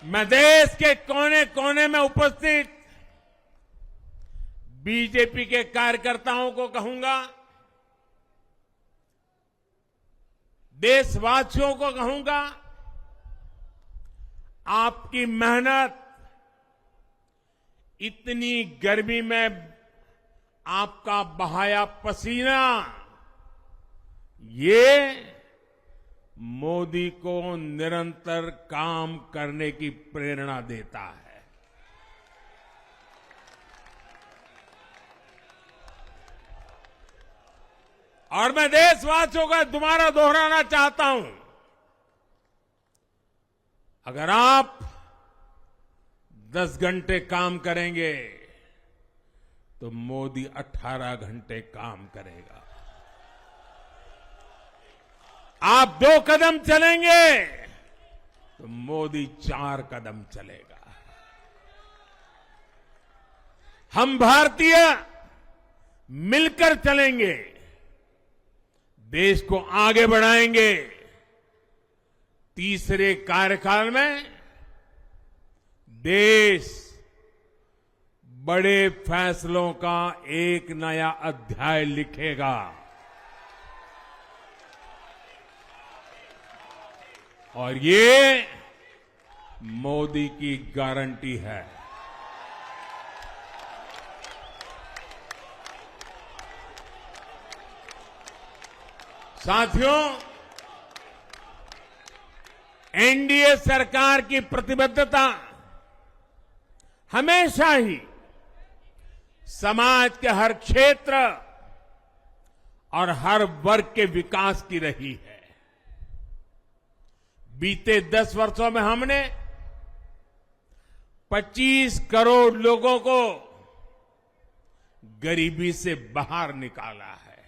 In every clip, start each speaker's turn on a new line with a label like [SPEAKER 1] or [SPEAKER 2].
[SPEAKER 1] मैं देश के कोने कोने में उपस्थित बीजेपी के कार्यकर्ताओं को कहूंगा, देशवासियों को कहूंगा, आपकी मेहनत, इतनी गर्मी में आपका बहाया पसीना, ये मोदी को निरंतर काम करने की प्रेरणा देता है। और मैं देशवासियों का दोबारा दोहराना चाहता हूं, अगर आप 10 घंटे काम करेंगे तो मोदी 18 घंटे काम करेगा। आप 2 कदम चलेंगे तो मोदी 4 कदम चलेगा। हम भारतीय मिलकर चलेंगे, देश को आगे बढ़ाएंगे। तीसरे कार्यकाल में देश बड़े फैसलों का एक नया अध्याय लिखेगा। और ये मोदी की गारंटी है। साथियों, एनडीए सरकार की प्रतिबद्धता हमेशा ही समाज के हर क्षेत्र और हर वर्ग के विकास की रही है। बीते 10 वर्षों में हमने 25 करोड़ लोगों को गरीबी से बाहर निकाला है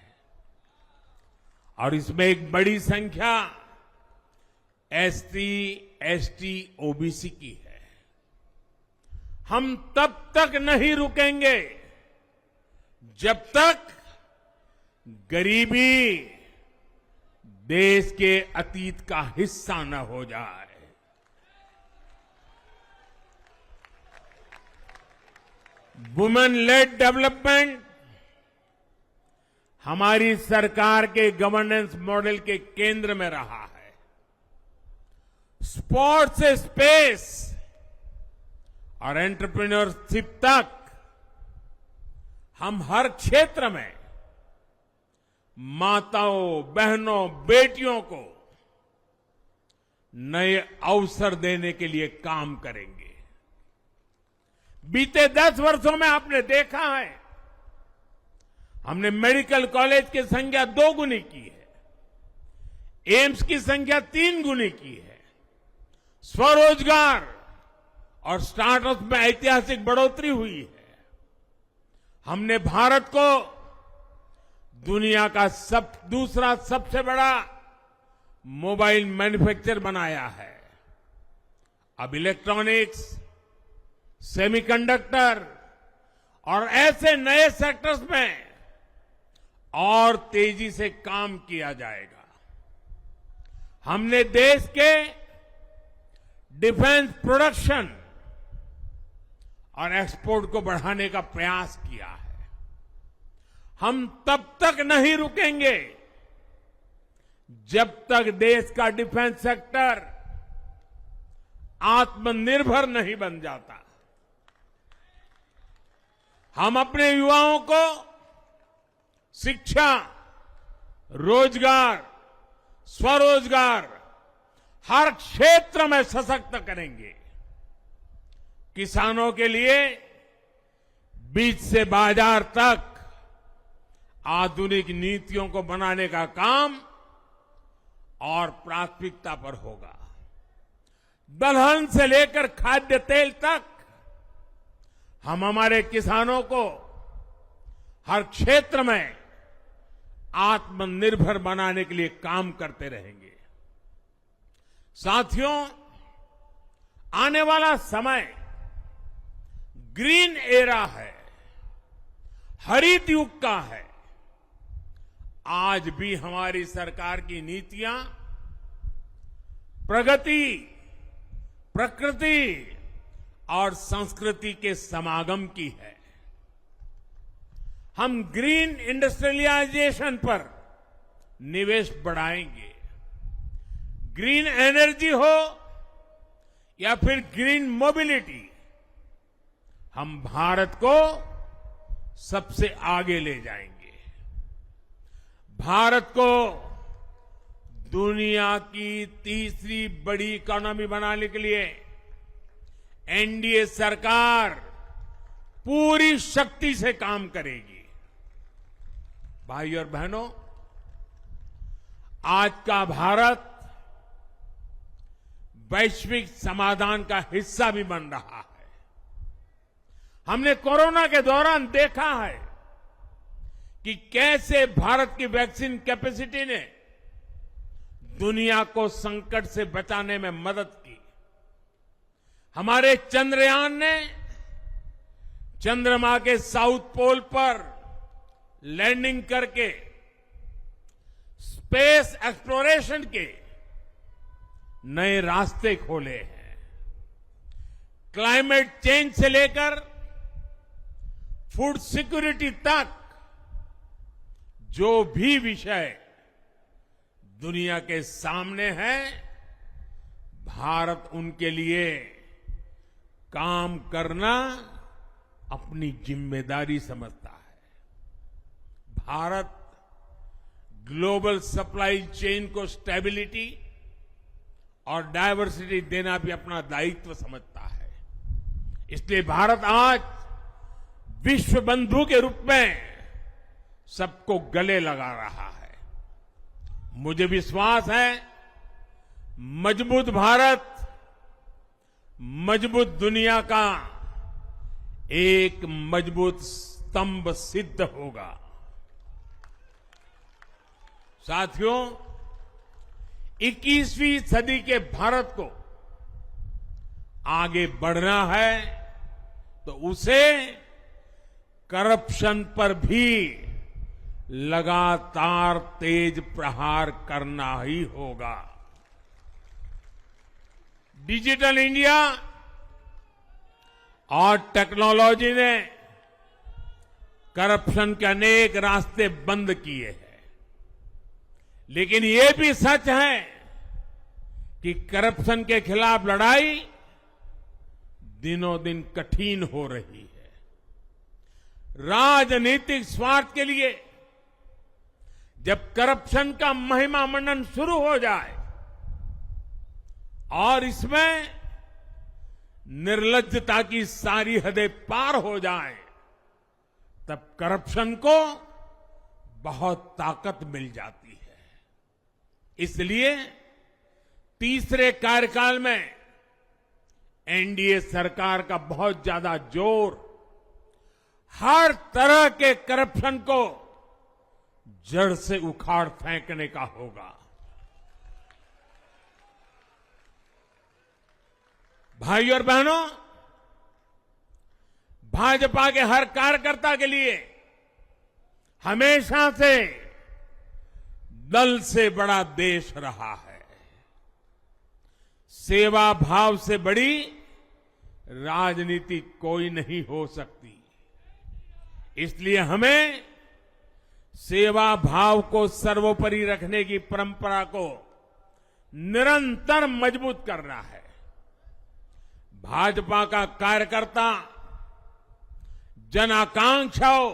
[SPEAKER 1] और इसमें एक बड़ी संख्या एसटी, एसटी, ओबीसी की है। हम तब तक नहीं रुकेंगे जब तक गरीबी देश के अतीत का हिस्सा न हो जाए। वुमेन लेड डेवलपमेंट हमारी सरकार के गवर्नेंस मॉडल के केंद्र में रहा है। स्पोर्ट्स से स्पेस और एंटरप्रेन्योरशिप तक हम हर क्षेत्र में माताओं, बहनों, बेटियों को नए अवसर देने के लिए काम करेंगे। बीते 10 वर्षों में आपने देखा है, हमने मेडिकल कॉलेज की संख्या 2 गुनी की है, एम्स की संख्या 3 गुनी की है, स्वरोजगार और स्टार्टअप में ऐतिहासिक बढ़ोतरी हुई है। हमने भारत को दुनिया का दूसरा सबसे बड़ा मोबाइल मैन्युफैक्चर बनाया है। अब इलेक्ट्रॉनिक्स, सेमीकंडक्टर और ऐसे नए सेक्टर्स में और तेजी से काम किया जाएगा। हमने देश के डिफेंस प्रोडक्शन और एक्सपोर्ट को बढ़ाने का प्रयास किया है। हम तब तक नहीं रुकेंगे जब तक देश का डिफेंस सेक्टर आत्मनिर्भर नहीं बन जाता। हम अपने युवाओं को शिक्षा, रोजगार, स्वरोजगार हर क्षेत्र में सशक्त करेंगे। किसानों के लिए बीज से बाजार तक आधुनिक नीतियों को बनाने का काम और प्राथमिकता पर होगा। दलहन से लेकर खाद्य तेल तक हम हमारे किसानों को हर क्षेत्र में आत्मनिर्भर बनाने के लिए काम करते रहेंगे। साथियों, आने वाला समय ग्रीन एरा है, हरित युग का है। आज भी हमारी सरकार की नीतियां प्रगति, प्रकृति और संस्कृति के समागम की है। हम ग्रीन इंडस्ट्रियलाइजेशन पर निवेश बढ़ाएंगे। ग्रीन एनर्जी हो या फिर ग्रीन मोबिलिटी, हम भारत को सबसे आगे ले जाएंगे। भारत को दुनिया की तीसरी बड़ी इकोनॉमी बनाने के लिए एनडीए सरकार पूरी शक्ति से काम करेगी। भाई और बहनों, आज का भारत वैश्विक समाधान का हिस्सा भी बन रहा है। हमने कोरोना के दौरान देखा है कि कैसे भारत की वैक्सीन कैपेसिटी ने दुनिया को संकट से बचाने में मदद की। हमारे चंद्रयान ने चंद्रमा के साउथ पोल पर लैंडिंग करके स्पेस एक्सप्लोरेशन के नए रास्ते खोले हैं। क्लाइमेट चेंज से लेकर फूड सिक्योरिटी तक जो भी विषय दुनिया के सामने है, भारत उनके लिए काम करना अपनी जिम्मेदारी समझता है। भारत ग्लोबल सप्लाई चेन को स्टेबिलिटी और डायवर्सिटी देना भी अपना दायित्व समझता है। इसलिए भारत आज विश्व बंधु के रूप में सबको गले लगा रहा है। मुझे विश्वास है, मजबूत भारत मजबूत दुनिया का एक मजबूत स्तंभ सिद्ध होगा। साथियों, 21वीं सदी के भारत को आगे बढ़ना है तो उसे करप्शन पर भी लगातार तेज प्रहार करना ही होगा। डिजिटल इंडिया और टेक्नोलॉजी ने करप्शन के अनेक रास्ते बंद किए हैं, लेकिन ये भी सच है कि करप्शन के खिलाफ लड़ाई दिनों दिन कठिन हो रही है। राजनीतिक स्वार्थ के लिए जब करप्शन का महिमा मंडन शुरू हो जाए और इसमें निर्लज्जता की सारी हदें पार हो जाए, तब करप्शन को बहुत ताकत मिल जाती है। इसलिए तीसरे कार्यकाल में एनडीए सरकार का बहुत ज्यादा जोर हर तरह के करप्शन को जड़ से उखाड़ फेंकने का होगा। भाइयों और बहनों, भाजपा के हर कार्यकर्ता के लिए हमेशा से दल से बड़ा देश रहा है। सेवा भाव से बड़ी राजनीति कोई नहीं हो सकती। इसलिए हमें सेवा भाव को सर्वोपरि रखने की परंपरा को निरंतर मजबूत करना है। भाजपा का कार्यकर्ता जन आकांक्षाओं,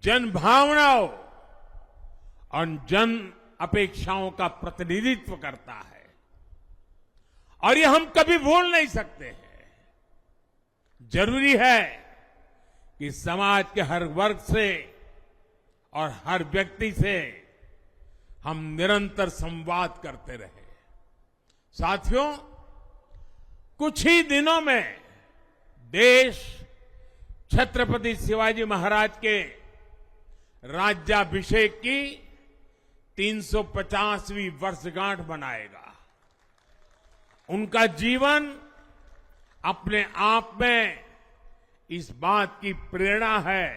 [SPEAKER 1] जन भावनाओं और जन अपेक्षाओं का प्रतिनिधित्व करता है और ये हम कभी भूल नहीं सकते हैं। जरूरी है कि समाज के हर वर्ग से और हर व्यक्ति से हम निरंतर संवाद करते रहे। साथियों, कुछ ही दिनों में देश छत्रपति शिवाजी महाराज के राज्याभिषेक की 350वीं वर्षगांठ मनाएगा। उनका जीवन अपने आप में इस बात की प्रेरणा है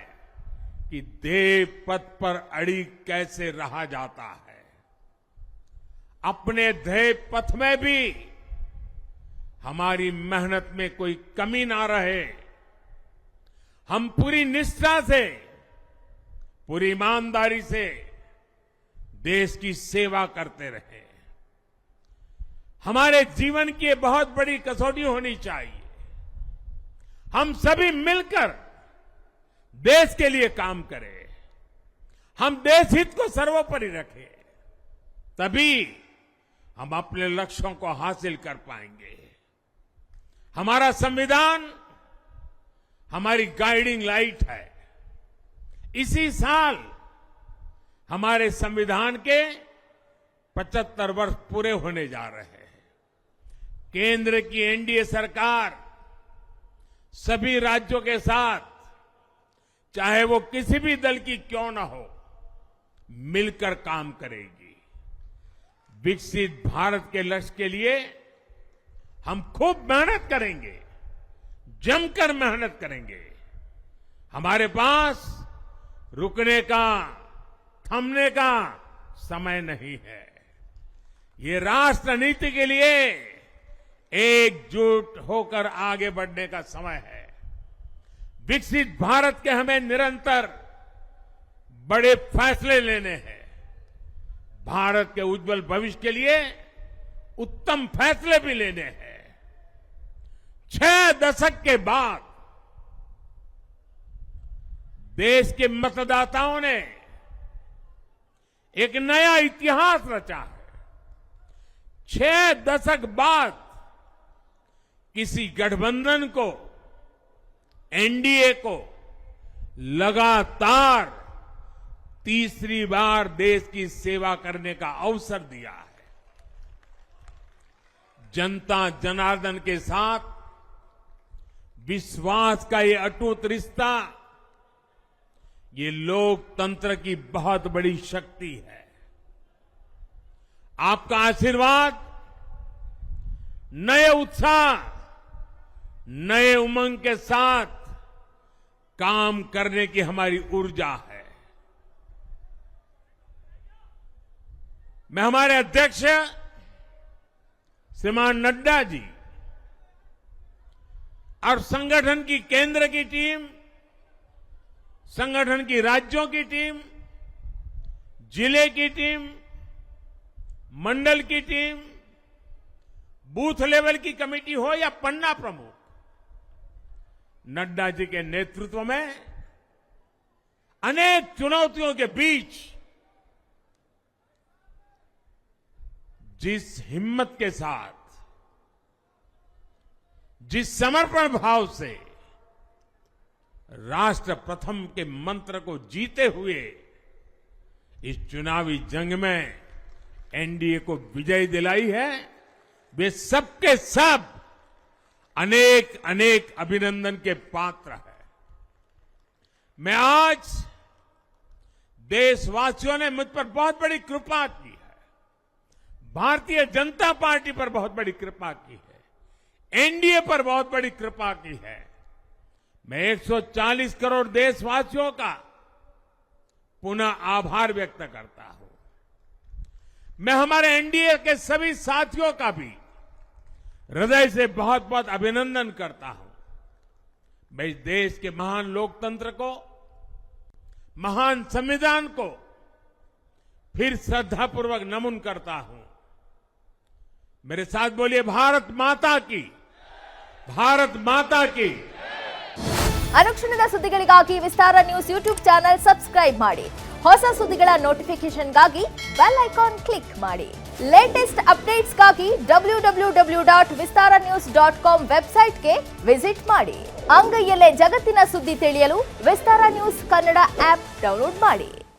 [SPEAKER 1] कि देव पथ पर अड़ी कैसे रहा जाता है। अपने ध्येय पथ में भी हमारी मेहनत में कोई कमी ना रहे, हम पूरी निष्ठा से, पूरी ईमानदारी से देश की सेवा करते रहे। हमारे जीवन की ये बहुत बड़ी कसौटी होनी चाहिए। हम सभी मिलकर देश के लिए काम करें, हम देश हित को सर्वोपरि रखें, तभी हम अपने लक्ष्यों को हासिल कर पाएंगे। हमारा संविधान हमारी गाइडिंग लाइट है। इसी साल हमारे संविधान के 75 वर्ष पूरे होने जा रहे हैं। केंद्र की एनडीए सरकार सभी राज्यों के साथ, चाहे वो किसी भी दल की क्यों न हो, मिलकर काम करेगी। विकसित भारत के लक्ष्य के लिए हम खूब मेहनत करेंगे, जमकर मेहनत करेंगे। हमारे पास रुकने का, थमने का समय नहीं है। ये राष्ट्र नीति के लिए एकजुट होकर आगे बढ़ने का समय है। विकसित भारत के हमें निरंतर बड़े फैसले लेने हैं। भारत के उज्जवल भविष्य के लिए उत्तम फैसले भी लेने हैं। 6 दशक के बाद देश के मतदाताओं ने एक नया इतिहास रचा है। 6 दशक बाद किसी गठबंधन को, एनडीए को लगातार तीसरी बार देश की सेवा करने का अवसर दिया है। जनता जनार्दन के साथ विश्वास का ये अटूट रिश्ता, ये लोकतंत्र की बहुत बड़ी शक्ति है। आपका आशीर्वाद नए उत्साह, नए उमंग के साथ काम करने की हमारी ऊर्जा है। मैं हमारे अध्यक्ष श्रीमान नड्डा जी और संगठन की केंद्र की टीम, संगठन की राज्यों की टीम, जिले की टीम, मंडल की टीम, बूथ लेवल की कमेटी हो या पन्ना प्रमुख, नड्डा जी के नेतृत्व में अनेक चुनौतियों के बीच जिस हिम्मत के साथ, जिस समर्पण भाव से राष्ट्र प्रथम के मंत्र को जीते हुए इस चुनावी जंग में एनडीए को विजय दिलाई है, वे सबके सब अनेक अनेक अभिनंदन के पात्र हैं। मैं आज देशवासियों ने मुझ पर बहुत बड़ी कृपा की है, भारतीय जनता पार्टी पर बहुत बड़ी कृपा की है, एनडीए पर बहुत बड़ी कृपा की है। मैं 140 करोड़ देशवासियों का पुनः आभार व्यक्त करता हूं। मैं हमारे एनडीए के सभी साथियों का भी हृदय से बहुत बहुत अभिनंदन करता हूं। मैं इस देश के महान लोकतंत्र को, महान संविधान को फिर श्रद्धापूर्वक नमन करता हूं। मेरे साथ बोलिए, भारत माता की, भारत माता की।
[SPEAKER 2] ಅನುಕ್ಷಣದ ಸುದ್ದಿಗಳಿಗಾಗಿ ವಿಸ್ತಾರ ನ್ಯೂಸ್ ಯೂಟ್ಯೂಬ್ ಚಾನೆಲ್ ಸಬ್ಸ್ಕ್ರೈಬ್ ಮಾಡಿ. ಹೊಸ ಸುದ್ದಿಗಳ ನೋಟಿಫಿಕೇಶನ್ಗಾಗಿ ಬೆಲ್ ಐಕಾನ್ ಕ್ಲಿಕ್ ಮಾಡಿ. ಲೇಟೆಸ್ಟ್ ಅಪ್ಡೇಟ್ಸ್ಗಾಗಿ www.vistaranews.com ವೆಬ್ಸೈಟ್ಗೆ ವಿಸಿಟ್ ಮಾಡಿ. ಅಂಗೈಯಲ್ಲೇ ಜಗತ್ತಿನ ಸುದ್ದಿ ತಿಳಿಯಲು ವಿಸ್ತಾರ ನ್ಯೂಸ್ ಕನ್ನಡ ಆಪ್ ಡೌನ್ಲೋಡ್ ಮಾಡಿ.